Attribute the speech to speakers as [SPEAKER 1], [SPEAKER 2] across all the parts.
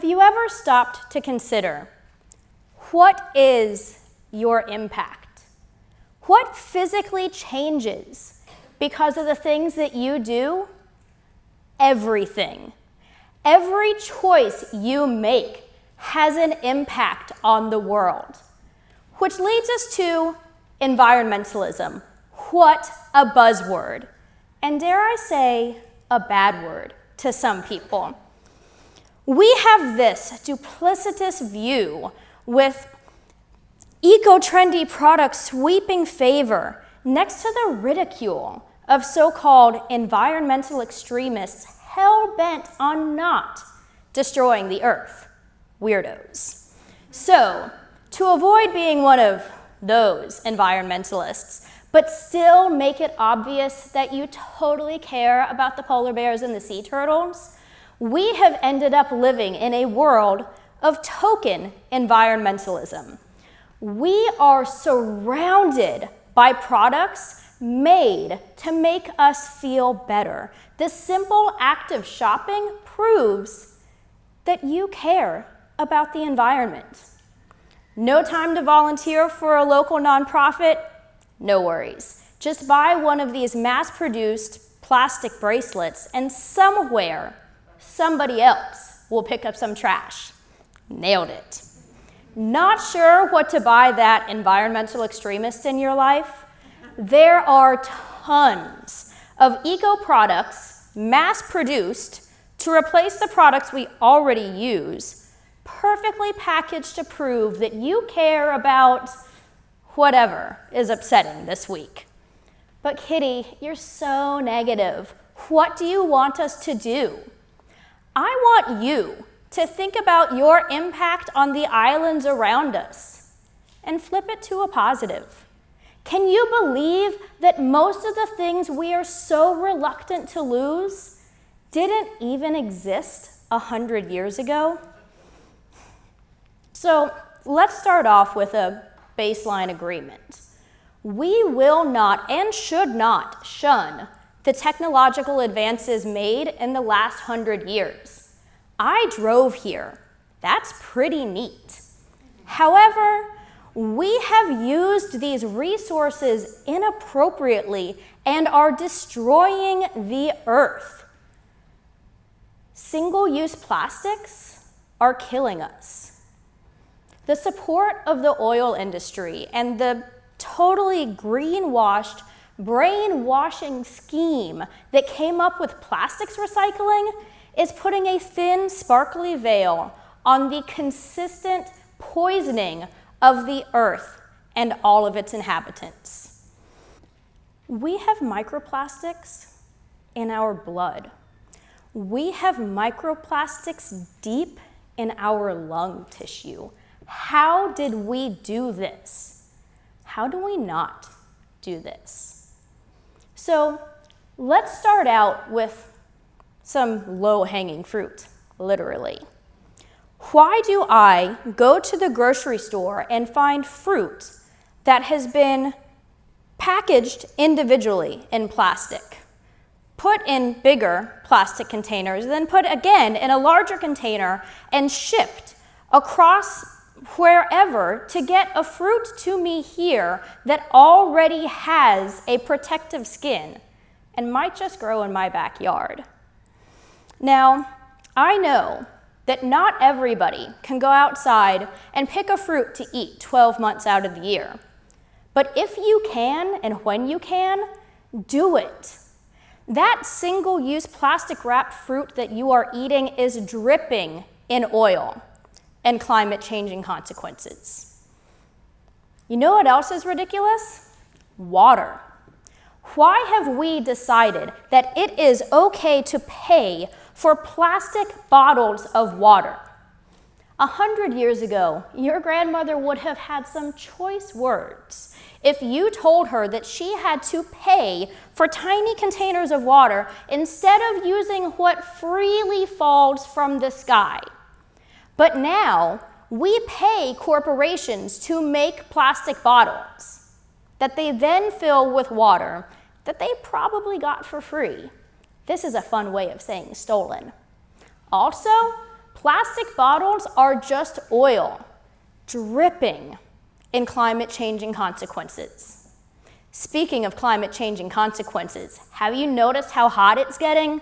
[SPEAKER 1] you ever stopped to consider, what is your impact? What physically changes because of the things that you do? Everything. Every choice you make has an impact on the world. Which leads us to environmentalism. What a buzzword. And dare I say, a bad word to some people. We have this duplicitous view with eco-trendy products sweeping favor next to the ridicule of so-called environmental extremists hell-bent on not destroying the earth. Weirdos. So, to avoid being one of those environmentalists, but still make it obvious that you totally care about the polar bears and the sea turtles, we have ended up living in a world of token environmentalism. We are surrounded by products made to make us feel better. The simple act of shopping proves that you care about the environment. No time to volunteer for a local nonprofit? No worries. Just buy one of these mass-produced plastic bracelets and somewhere, somebody else will pick up some trash. Nailed it. Not sure what to buy that environmental extremist in your life? There are tons of eco products mass-produced to replace the products we already use, perfectly packaged to prove that you care about whatever is upsetting this week. But Kitty, you're so negative. What do you want us to do? I want you to think about your impact on the islands around us and flip it to a positive. Can you believe that most of the things we are so reluctant to lose didn't even exist 100 years ago? So let's start off with a baseline agreement. We will not and should not shun the technological advances made in the last 100 years. I drove here. That's pretty neat. However, we have used these resources inappropriately and are destroying the earth. Single-use plastics are killing us. The support of the oil industry and the totally greenwashed, brainwashing scheme that came up with plastics recycling is putting a thin, sparkly veil on the consistent poisoning of the earth and all of its inhabitants. We have microplastics in our blood. We have microplastics deep in our lung tissue. How did we do this? How do we not do this? So let's start out with some low-hanging fruit, literally. Why do I go to the grocery store and find fruit that has been packaged individually in plastic, put in bigger plastic containers, then put again in a larger container and shipped across wherever to get a fruit to me here that already has a protective skin and might just grow in my backyard? Now, I know that not everybody can go outside and pick a fruit to eat 12 months out of the year. But if you can, and when you can, do it. That single-use plastic-wrapped fruit that you are eating is dripping in oil and climate-changing consequences. You know what else is ridiculous? Water. Why have we decided that it is okay to pay for plastic bottles of water? 100 years ago, your grandmother would have had some choice words if you told her that she had to pay for tiny containers of water instead of using what freely falls from the sky. But now, we pay corporations to make plastic bottles that they then fill with water that they probably got for free. This is a fun way of saying stolen. Also, Plastic bottles are just oil dripping in climate changing consequences. Speaking of climate changing consequences, have you noticed how hot it's getting?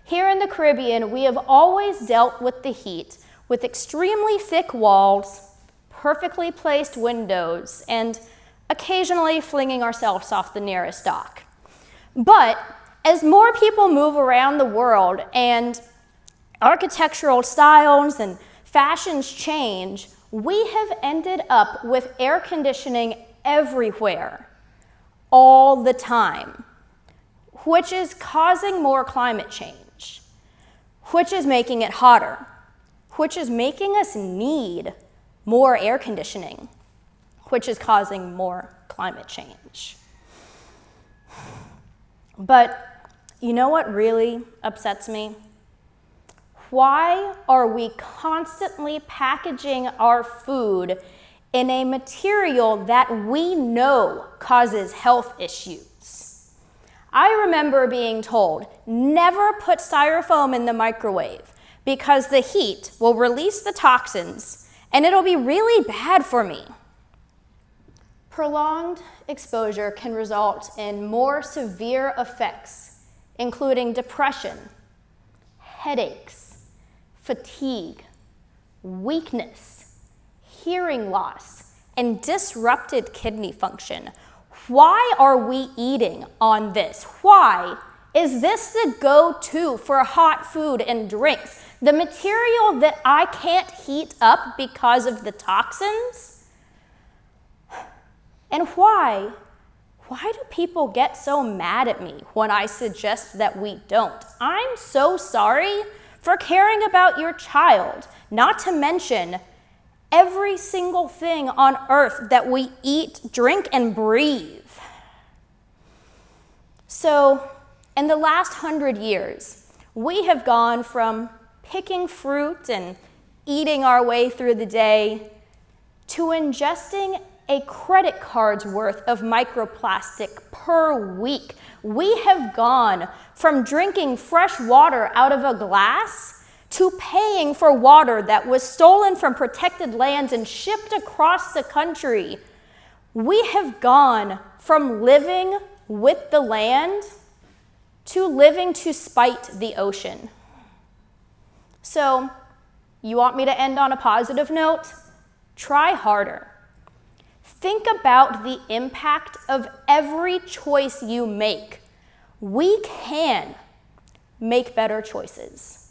[SPEAKER 1] Here in the Caribbean, we have always dealt with the heat with extremely thick walls, perfectly placed windows, and occasionally flinging ourselves off the nearest dock. But as more people move around the world and architectural styles and fashions change, we have ended up with air conditioning everywhere, all the time, which is causing more climate change, which is making it hotter, which is making us need more air conditioning, which is causing more climate change. But you know what really upsets me? Why are we constantly packaging our food in a material that we know causes health issues? I remember being told, never put styrofoam in the microwave because the heat will release the toxins and it'll be really bad for me. Prolonged exposure can result in more severe effects, including depression, headaches, fatigue, weakness, hearing loss, and disrupted kidney function. Why are we eating on this? Why is this the go-to for hot food and drinks? The material that I can't heat up because of the toxins? And why do people get so mad at me when I suggest that we don't? I'm so sorry for caring about your child, not to mention every single thing on earth that we eat, drink, and breathe. So, in the last 100 years, we have gone from picking fruit and eating our way through the day to ingesting a credit card's worth of microplastic per week. We have gone from drinking fresh water out of a glass to paying for water that was stolen from protected lands and shipped across the country. We have gone from living with the land to living to spite the ocean. So, you want me to end on a positive note? Try harder. Think about the impact of every choice you make. We can make better choices.